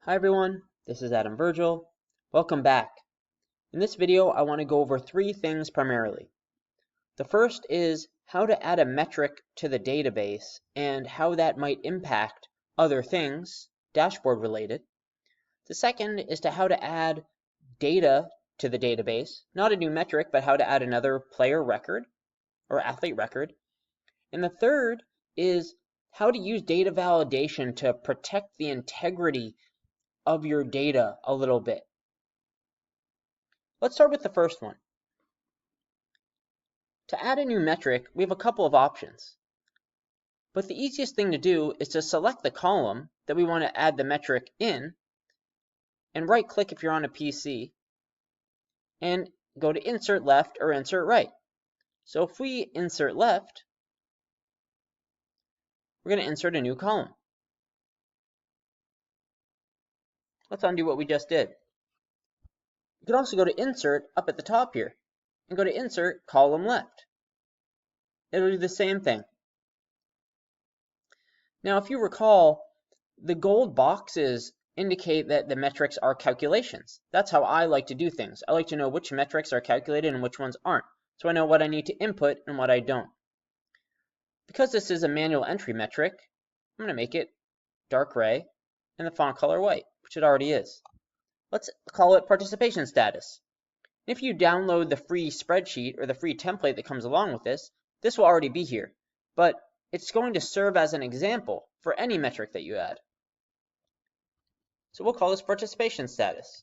Hi everyone, this is Virgile. Welcome back. In this video, I want to go over three things primarily. The first is how to add a metric to the database and how that might impact other things, dashboard related. The second is how to add data to the database, not a new metric, but how to add another player record or athlete record. And the third is how to use data validation to protect the integrity of your data a little bit. Let's start with the first one. To add a new metric, we have a couple of options. But the easiest thing to do is to select the column that we want to add the metric in, and right-click if you're on a PC, and go to Insert Left or Insert Right. So if we insert left, we're going to insert a new column. Let's undo what we just did. You can also go to Insert up at the top here, and go to Insert Column Left. It'll do the same thing. Now, if you recall, the gold boxes indicate that the metrics are calculations. That's how I like to do things. I like to know which metrics are calculated and which ones aren't, so I know what I need to input and what I don't. Because this is a manual entry metric, I'm going to make it dark gray and the font color white, which it already is. Let's call it participation status. If you download the free spreadsheet or the free template that comes along with this, this will already be here, but it's going to serve as an example for any metric that you add. So we'll call this participation status.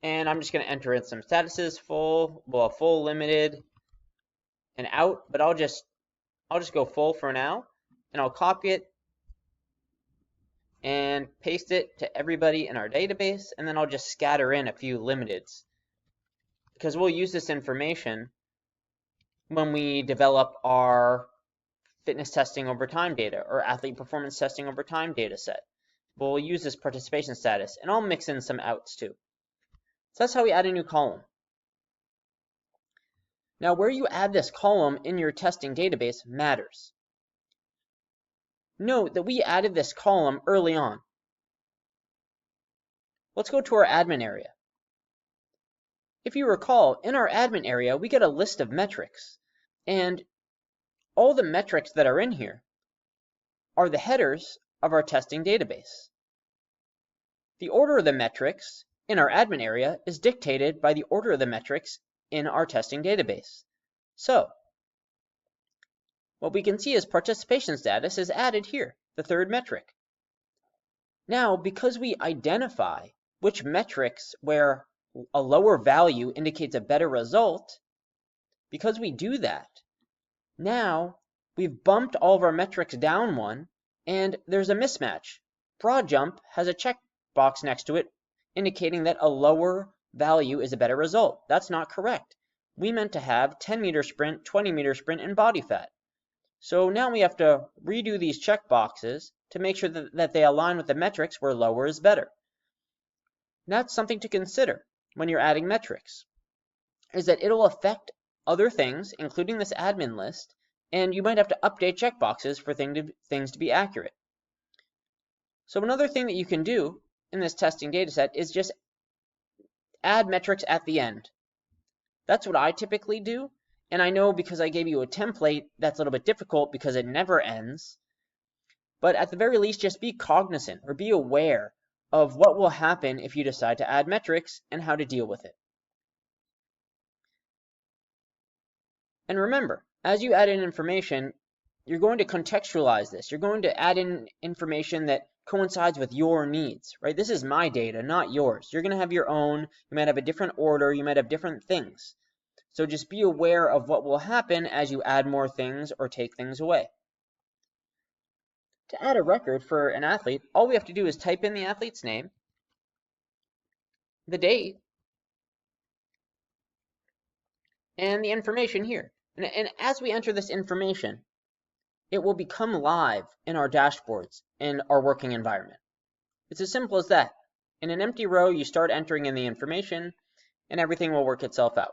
And I'm just going to enter in some statuses, full, limited, and out, but I'll just go full for now, and I'll copy it and paste it to everybody in our database, and then I'll just scatter in a few limiteds, because we'll use this information when we develop our fitness testing over time data or athlete performance testing over time data set. We'll use this participation status, and I'll mix in some outs too. So that's how we add a new column. Now, where you add this column in your testing database matters. Note that we added this column early on. Let's go to our admin area. If you recall, in our admin area, we get a list of metrics, and all the metrics that are in here are the headers of our testing database. The order of the metrics in our admin area is dictated by the order of the metrics in our testing database. So, what we can see is participation status is added here, the third metric. Now, because we identify which metrics where a lower value indicates a better result, because we do that, now we've bumped all of our metrics down one, and there's a mismatch. Broad jump has a checkbox next to it indicating that a lower value is a better result. That's not correct. We meant to have 10-meter sprint, 20-meter sprint, and body fat. So now we have to redo these checkboxes to make sure that they align with the metrics where lower is better. That's something to consider when you're adding metrics, is that it'll affect other things, including this admin list, and you might have to update checkboxes for things to be accurate. So another thing that you can do in this testing dataset is just add metrics at the end. That's what I typically do, and I know because I gave you a template that's a little bit difficult because it never ends. But at the very least, just be cognizant or be aware of what will happen if you decide to add metrics and how to deal with it. And remember, as you add in information, you're going to contextualize this. You're going to add in information that coincides with your needs, right? This is my data, not yours. You're going to have your own. You might have a different order. You might have different things. So just be aware of what will happen as you add more things or take things away. To add a record for an athlete, all we have to do is type in the athlete's name, the date, and the information here. And as we enter this information, it will become live in our dashboards in our working environment. It's as simple as that. In an empty row, you start entering in the information, and everything will work itself out.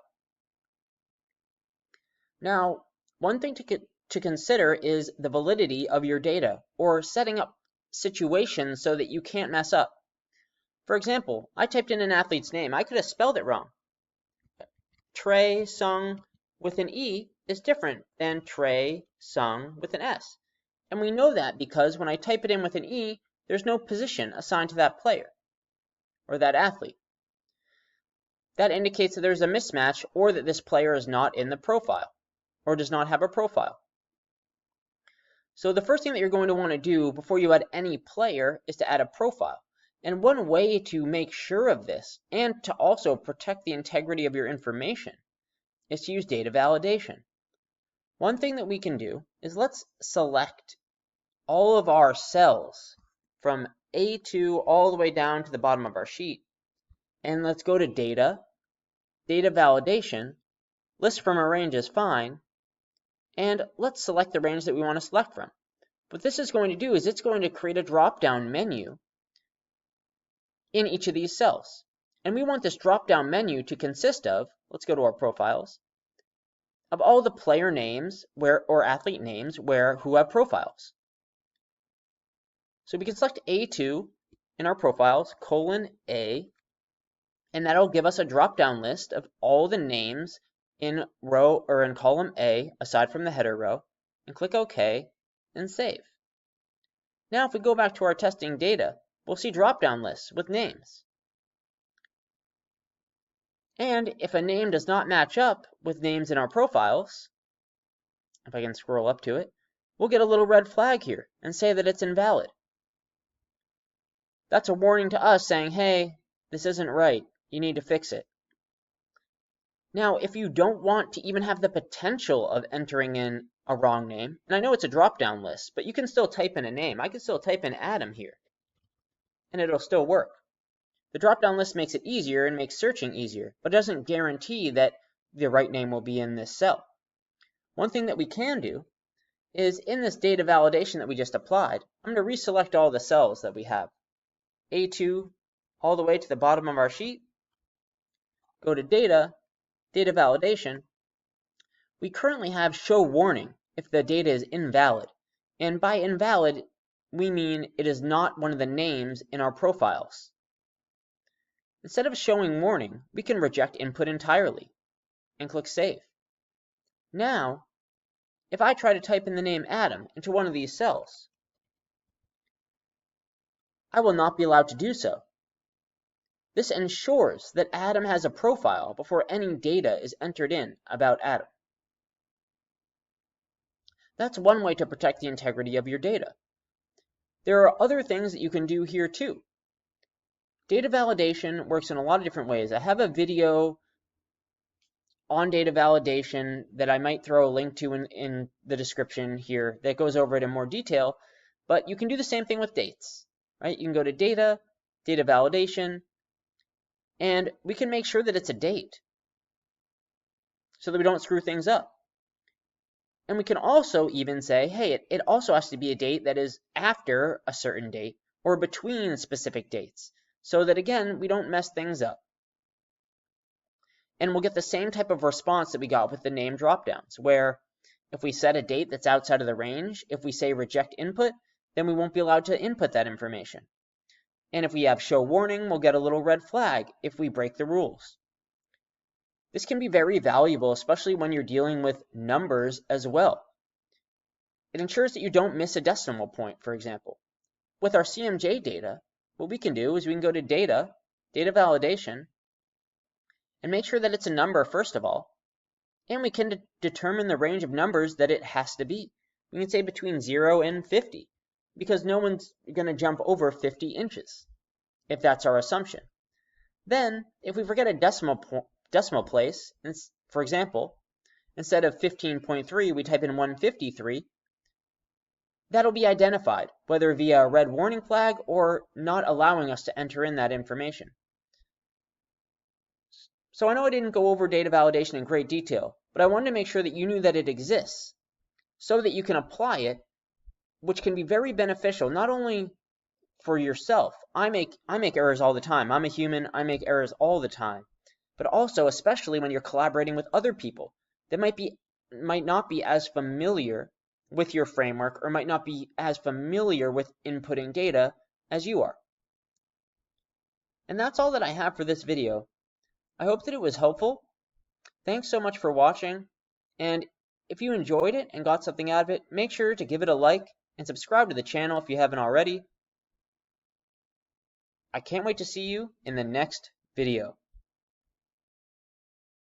Now, one thing to consider is the validity of your data, or setting up situations so that you can't mess up. For example, I typed in an athlete's name. I could have spelled it wrong. Trey Sung with an E is different than Trey Sung with an S. And we know that because when I type it in with an E, there's no position assigned to that player or that athlete. That indicates that there's a mismatch or that this player is not in the profile or does not have a profile. So the first thing that you're going to want to do before you add any player is to add a profile. And one way to make sure of this and to also protect the integrity of your information is to use data validation. One thing that we can do is let's select all of our cells from A2 all the way down to the bottom of our sheet. And let's go to data, data validation, list from a range is fine, and let's select the range that we want to select from. What this is going to do is it's going to create a drop-down menu in each of these cells. And we want this drop-down menu to consist of, let's go to our profiles, of all the player names or athlete names who have profiles. So we can select A2 in our profiles, :A, and that'll give us a drop-down list of all the names in row or in column A, aside from the header row, and click OK and save. Now if we go back to our testing data, we'll see drop-down lists with names. And if a name does not match up with names in our profiles, if I can scroll up to it, we'll get a little red flag here and say that it's invalid. That's a warning to us saying, hey, this isn't right. You need to fix it. Now, if you don't want to even have the potential of entering in a wrong name, and I know it's a drop-down list, but you can still type in a name. I can still type in Adam here, and it'll still work. The drop-down list makes it easier and makes searching easier, but doesn't guarantee that the right name will be in this cell. One thing that we can do is in this data validation that we just applied, I'm going to reselect all the cells that we have. A2 all the way to the bottom of our sheet. Go to data, data validation. We currently have show warning if the data is invalid. And by invalid, we mean it is not one of the names in our profiles. Instead of showing warning, we can reject input entirely and click Save. Now, if I try to type in the name Adam into one of these cells, I will not be allowed to do so. This ensures that Adam has a profile before any data is entered in about Adam. That's one way to protect the integrity of your data. There are other things that you can do here too. Data validation works in a lot of different ways. I have a video on data validation that I might throw a link to in the description here that goes over it in more detail, but you can do the same thing with dates, right? You can go to data, data validation, and we can make sure that it's a date so that we don't screw things up. And we can also even say, hey, it also has to be a date that is after a certain date or between specific dates so that, again, we don't mess things up. And we'll get the same type of response that we got with the name dropdowns, where if we set a date that's outside of the range, if we say reject input, then we won't be allowed to input that information. And if we have show warning, we'll get a little red flag if we break the rules. This can be very valuable, especially when you're dealing with numbers as well. It ensures that you don't miss a decimal point, for example. With our CMJ data, what we can do is we can go to data, data validation, and make sure that it's a number first of all. And we can determine the range of numbers that it has to be. We can say between 0 and 50, because no one's going to jump over 50 inches, if that's our assumption. Then, if we forget a decimal place, for example, instead of 15.3, we type in 153, that'll be identified, whether via a red warning flag or not allowing us to enter in that information. So I know I didn't go over data validation in great detail, but I wanted to make sure that you knew that it exists so that you can apply it, which can be very beneficial, not only for yourself. I make errors all the time. I'm a human. I make errors all the time. But also, especially when you're collaborating with other people that might not be as familiar with your framework or might not be as familiar with inputting data as you are. And that's all that I have for this video. I hope that it was helpful. Thanks so much for watching, and if you enjoyed it and got something out of it, make sure to give it a like and subscribe to the channel if you haven't already. I can't wait to see you in the next video.